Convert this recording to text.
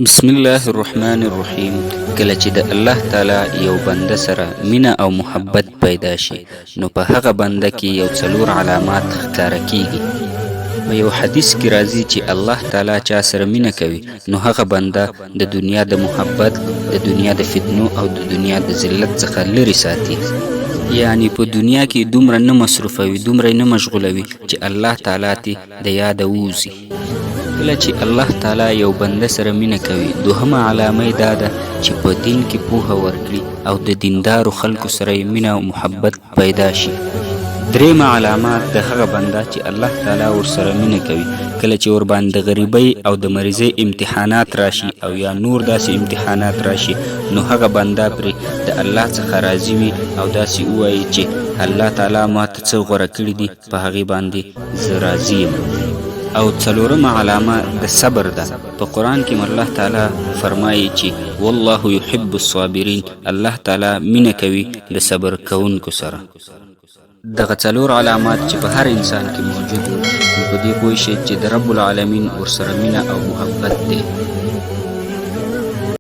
بسم الله الرحمن الرحیم. کله چې د الله تعالی یو بنده سره مینه او محبت پیدا شي نو په هغه بنده کې یو څلور علامات ښکاره کیږي. په یو حدیث کې راځي چې الله تعالی چا سره مینه کوي نو هغه بنده د دنیا د محبت، د دنیا د فتنو او د دنیا د ذلت څخه لرې ساتي. یعنی په دنیا کې دومره نه مصروفوي، دومره نه مشغولوي چې الله تعالی ته د یاد ووځي. کله چې الله تعالی یو بنده سره مینه کوي، دوهمه علامه دا ده چې په دین کې پوهه ورکړي او د دیندارو خلکو سره یې مینه او محبت پیدا شي. درېیمه علامه د هغه بنده چې الله تعالی ورسره مینه کوي، کله چې ورباندې د غریبۍ او د مریضۍ امتحانات راشي او یا نور داسې امتحانات راشي نو هغه بنده پرې د الله څخه راضي وي او داسې ووایي چې الله تعالی ما ته څه غوره کړي دي، په هغې باندې زه راضي یم. او څلورمه علامه د صبر ده. په قرآن کې الله تعالی فرمایي چې والله يحب الصابرین، الله تعالی مینه کوي د صبر کوونکو سره. دغه څلور علامات چې په هر انسان کې موجود وي نو په دې پوه شئ چې د رب العالمین ورسره مینه او محبت دی.